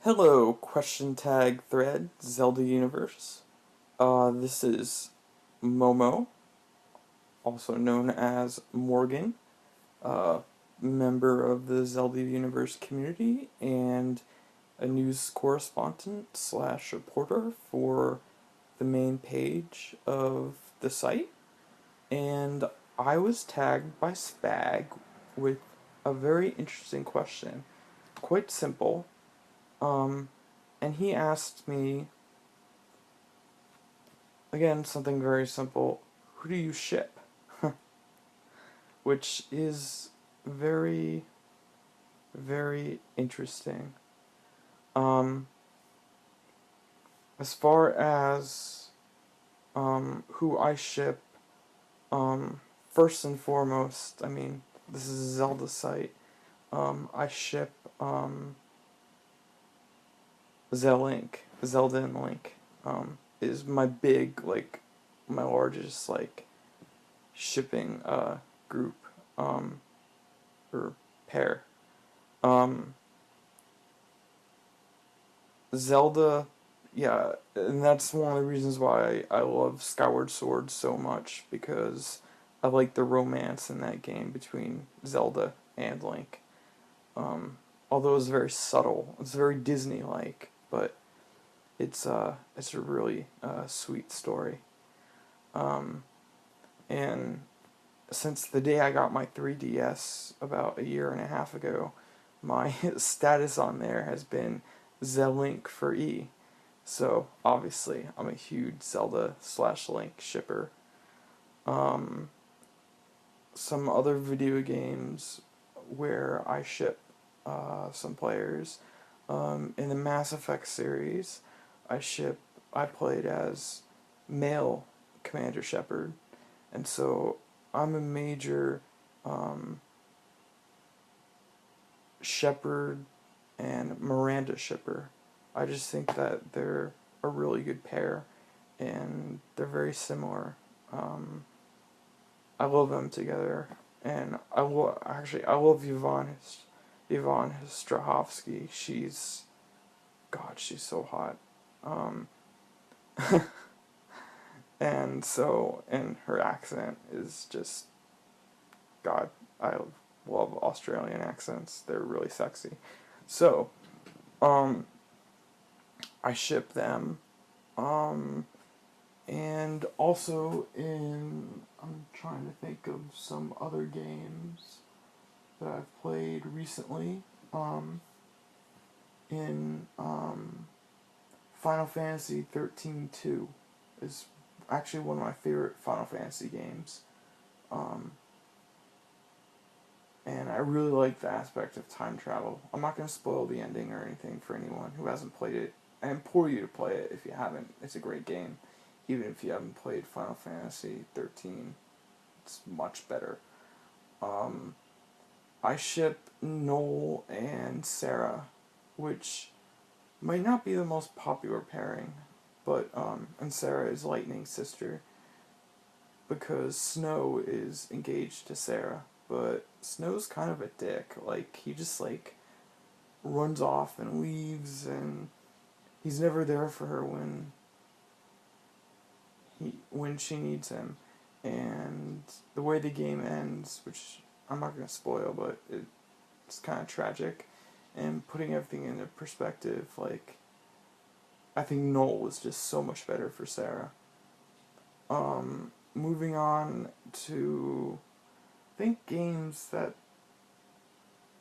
Hello, question tag thread, Zelda Universe. This is Momo, also known as Morgan, uh, member of the Zelda Universe community and a news correspondent slash reporter for the main page of the site. And I was tagged by Spag with a very interesting question. Quite simple. Um, and he asked me, again, something very simple. Who do you ship? Which is very, very interesting. Um, as far as who I ship, first and foremost, I mean, this is a Zelda site. I ship Zelda and Link. Is my big, like, my largest, like, shipping group or pair. Um, Zelda, yeah, and that's one of the reasons why I love Skyward Sword so much, because I like the romance in that game between Zelda and Link. Although it's very subtle, it's very Disney-like, but it's a really sweet story. And since the day I got my 3DS about a year and a half ago, my status on there has been Zelink for E. So obviously, I'm a huge Zelda slash Link shipper. Um, some other video games where I ship some players. In the Mass Effect series, I played as male Commander Shepard, and so I'm a major um, Shepard and Miranda shipper. I just think that they're a really good pair, and they're very similar. Um, I love them together, and I love Yvonne Strahovski. She's so hot. Um, and her accent is just God. I love Australian accents. They're really sexy. So, um, I ship them. Um, and also I'm trying to think of some other games that I've played recently. In Final Fantasy 13-2 is actually one of my favorite Final Fantasy games. Um, and I really like the aspect of time travel. I'm not going to spoil the ending or anything for anyone who hasn't played it. I implore you to play it if you haven't. It's a great game. Even if you haven't played Final Fantasy 13, it's much better. Um, I ship Noel and Sarah, which might not be the most popular pairing, but and Sarah is Lightning's sister, because Snow is engaged to Sarah, but Snow's kind of a dick. Like, he just like runs off and leaves, and he's never there for her when she needs him. And the way the game ends, which I'm not gonna spoil, but it's kind of tragic. And putting everything into perspective, like, I think Noel was just so much better for Sarah. Moving on to, I think, games that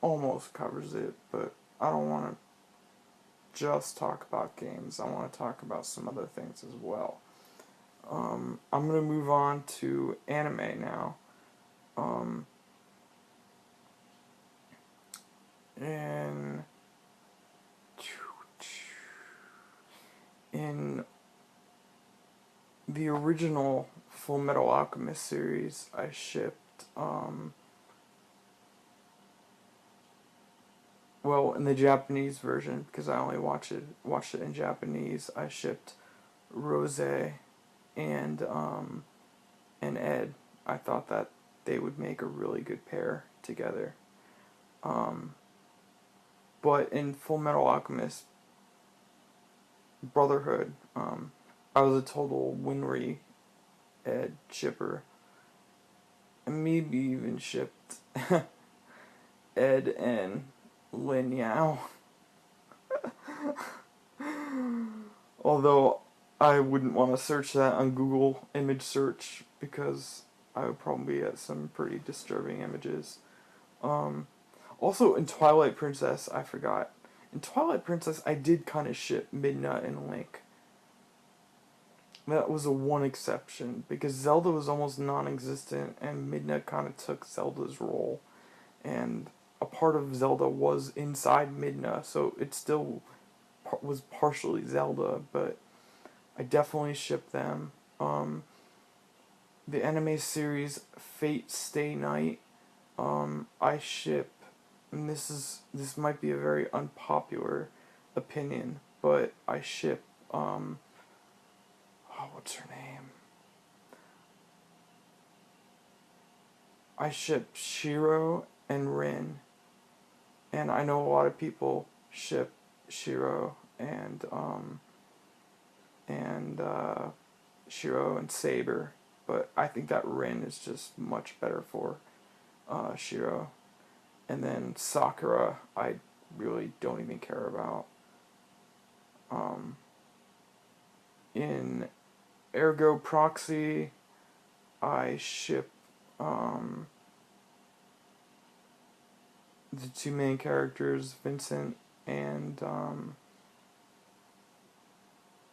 almost covers it, but I don't want to just talk about games. I want to talk about some other things as well. I'm going to move on to anime now. Um, in, in the original Full Metal Alchemist series, I shipped, well, in the Japanese version, because I only watched it in Japanese, I shipped Rose and Ed. I thought that they would make a really good pair together. Um, but in Full Metal Alchemist, Brotherhood. I was a total Winry Ed shipper. And maybe even shipped Ed and Lin Yao. Although I wouldn't want to search that on Google image search because I would probably get some pretty disturbing images. Also, in Twilight Princess, I forgot. In Twilight Princess, I did kind of ship Midna and Link. That was a one exception because Zelda was almost non-existent and Midna kind of took Zelda's role. And a part of Zelda was inside Midna, so it still was partially Zelda, but I definitely ship them. The anime series Fate Stay Night, I ship, and this might be a very unpopular opinion, but I ship, what's her name? I ship Shiro and Rin, and I know a lot of people ship Shiro and Shiro and Saber, but I think that Rin is just much better for Shiro. And then Sakura, I really don't even care about. In Ergo Proxy, I ship the two main characters, Vincent and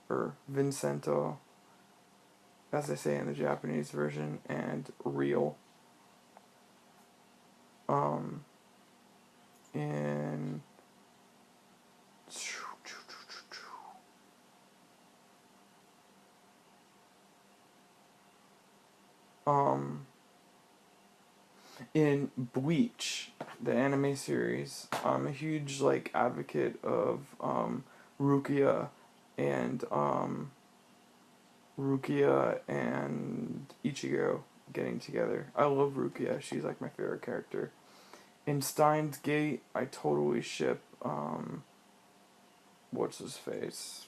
or Vincento, as they say in the Japanese version, and Real. In in Bleach, the anime series, I'm a huge advocate of Rukia and Ichigo getting together. I love Rukia. She's like my favorite character. In Steins Gate, I totally ship what's his face?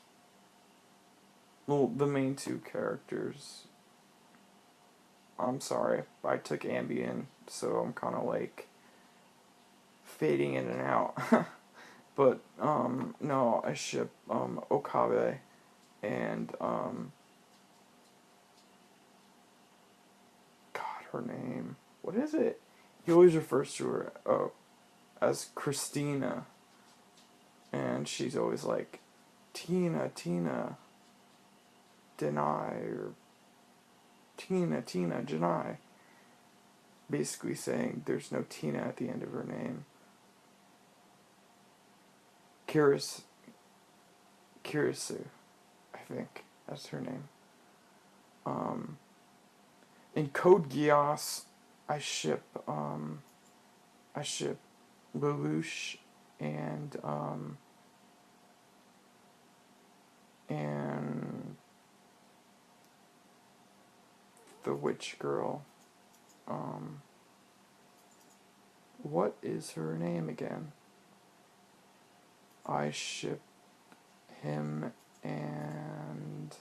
Well, the main two characters. I'm sorry, I took Ambien, so I'm kind of fading in and out. But no, I ship Okabe and God, her name. What is it? He always refers to her as Christina, and she's always like Tina, deny, or Tina, deny. Basically saying there's no Tina at the end of her name. Kirisu, I think that's her name. In Code Geass, I ship Lelouch and the witch girl. What is her name again? I ship him and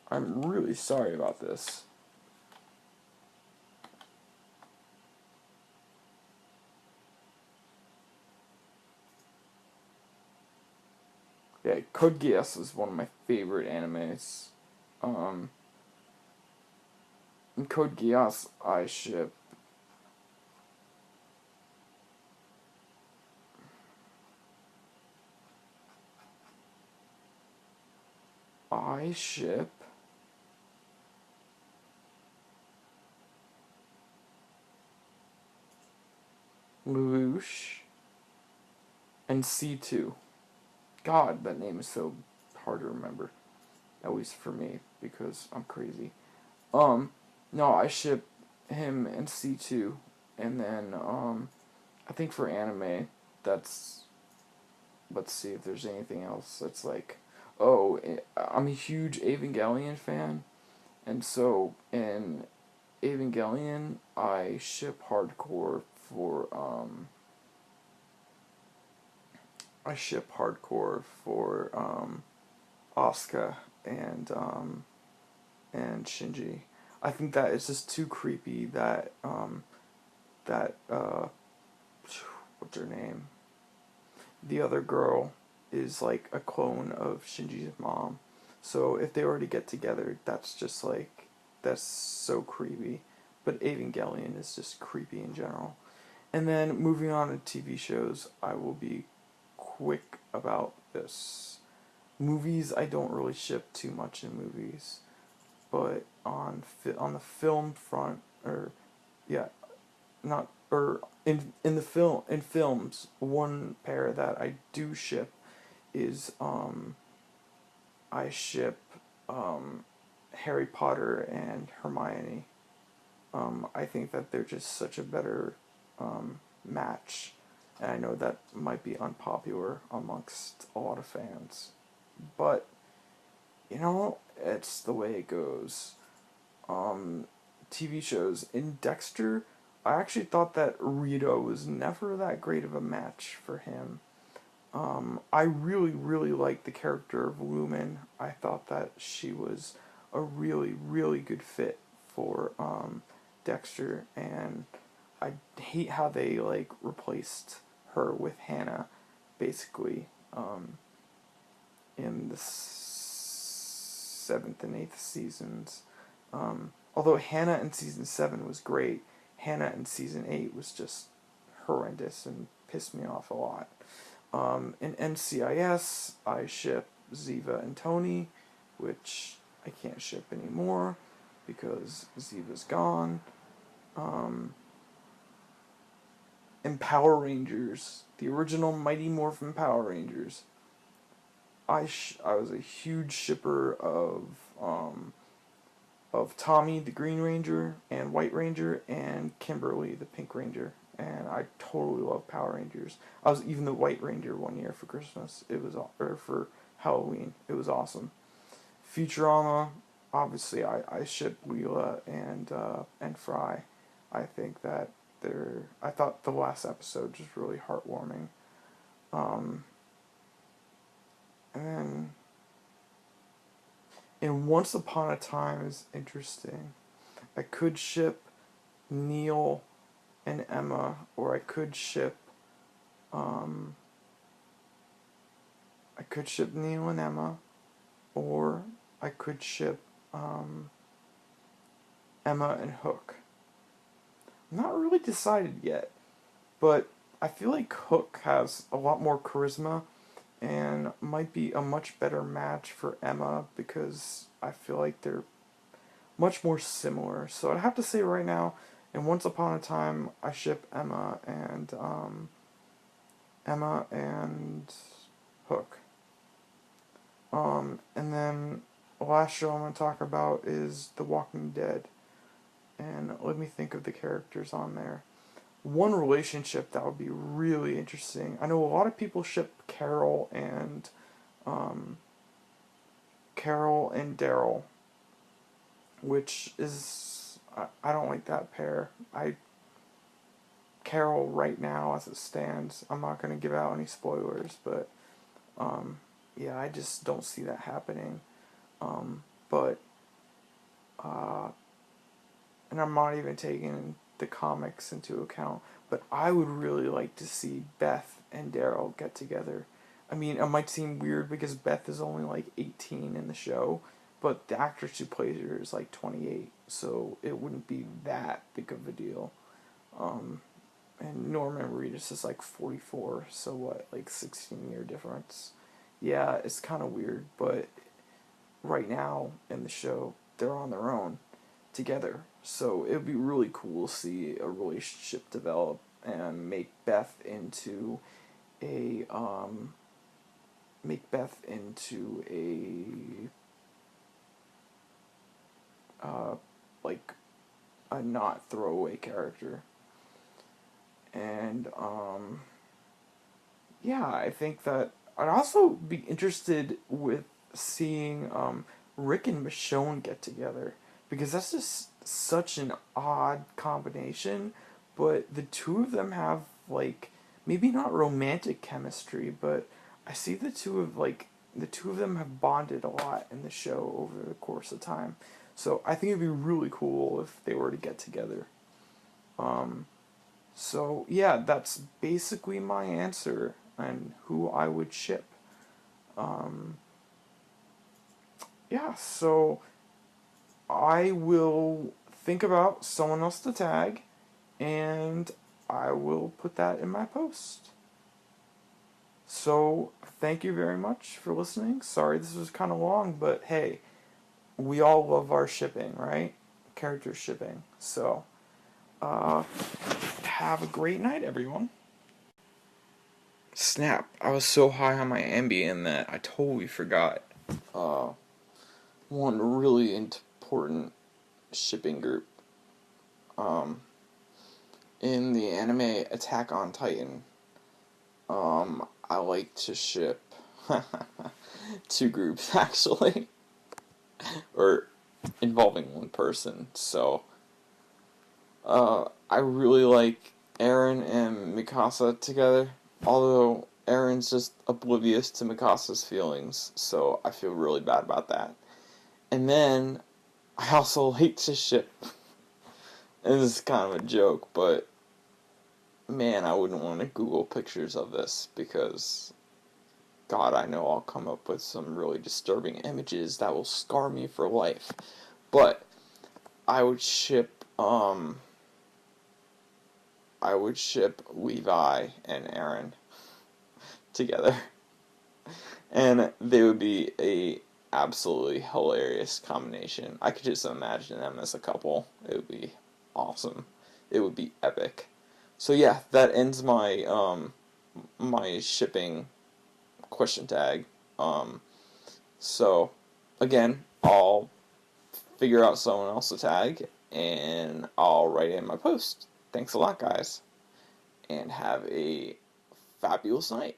I'm really sorry about this. Yeah, Code Geass is one of my favorite animes. In Code Geass, I ship Lelouch and C2. God, that name is so hard to remember. At least for me, because I'm crazy. No, I ship him and C2, and then, I think for anime, that's, let's see if there's anything else that's Oh, I'm a huge Evangelion fan, and so in Evangelion, I ship hardcore for Asuka and Shinji. I think that it's just too creepy that that what's her name? The other girl is like a clone of Shinji's mom. So if they were to get together, that's just like that's so creepy. But Evangelion is just creepy in general. And then moving on to TV shows, I will be quick about this. Movies, I don't really ship too much in movies, but on the film front, or yeah, not or in the film in films, one pair that I do ship is I ship Harry Potter and Hermione. I think that they're just such a better match, and I know that might be unpopular amongst a lot of fans, but you know it's the way it goes. TV shows in Dexter, I actually thought that Rita was never that great of a match for him. I really, really liked the character of Lumen. I thought that she was a really, really good fit for Dexter, and I hate how they like replaced her with Hannah, basically, in the seventh and eighth seasons. Although Hannah in season 7 was great, Hannah in season 8 was just horrendous and pissed me off a lot. In NCIS, I ship Ziva and Tony, which I can't ship anymore because Ziva's gone. In Power Rangers, the original Mighty Morphin Power Rangers, I was a huge shipper of Tommy the Green Ranger and White Ranger and Kimberly the Pink Ranger, and I totally love Power Rangers. I was even the White Ranger one year for Christmas. Or for Halloween. It was awesome. Futurama, obviously I ship Leela and Fry. I think that I thought the last episode was really heartwarming. And then in Once Upon a Time is interesting. I could ship Neil and Emma, or um, I could ship Neil and Emma, or I could ship Emma and Hook. I'm not really decided yet, but I feel like Hook has a lot more charisma and might be a much better match for Emma because I feel like they're much more similar. So I'd have to say right now, in Once Upon a Time, I ship Emma and Hook. And then the last show I'm gonna talk about is The Walking Dead, and let me think of the characters on there. One relationship that would be really interesting. I know a lot of people ship Carol and Daryl, which is I don't like that pair. Carol right now as it stands. I'm not gonna give out any spoilers, but yeah, I just don't see that happening. But and I'm not even taking the comics into account. But I would really like to see Beth and Daryl get together. I mean, it might seem weird because Beth is only like 18 in the show, but the actress who plays her is like 28, so it wouldn't be that big of a deal. And Norman Reedus is like 44, so what, like 16-year difference? Yeah, it's kind of weird, but right now in the show, they're on their own together. So it would be really cool to see a relationship develop and a make Beth into like a not throwaway character. And yeah, I think that I'd also be interested with seeing Rick and Michonne get together, because that's just such an odd combination, but the two of them have, like, maybe not romantic chemistry, but I see the two of them have bonded a lot in the show over the course of time. So I think it'd be really cool if they were to get together. So yeah, that's basically my answer and who I would ship. Um, yeah, so I will think about someone else to tag, and I will put that in my post. So thank you very much for listening. Sorry this was kind of long, but hey, we all love our shipping, right? Character shipping. So, uh, have a great night, everyone. Snap! I was so high on my Ambien that I totally forgot. Uh, one really important shipping group. Um, in the anime Attack on Titan, I like to ship two groups actually, or involving one person. So, I really like Eren and Mikasa together. Although Eren's just oblivious to Mikasa's feelings, so I feel really bad about that. And then I also like to ship. And this is kind of a joke, but man, I wouldn't want to Google pictures of this because, God, I know I'll come up with some really disturbing images that will scar me for life. But I would ship, Levi and Eren together, and they would be a absolutely hilarious combination. I could just imagine them as a couple. It would be awesome. It would be epic. So yeah, that ends my shipping question tag. So again, I'll figure out someone else to tag, and I'll write in my post. Thanks a lot, guys, and have a fabulous night.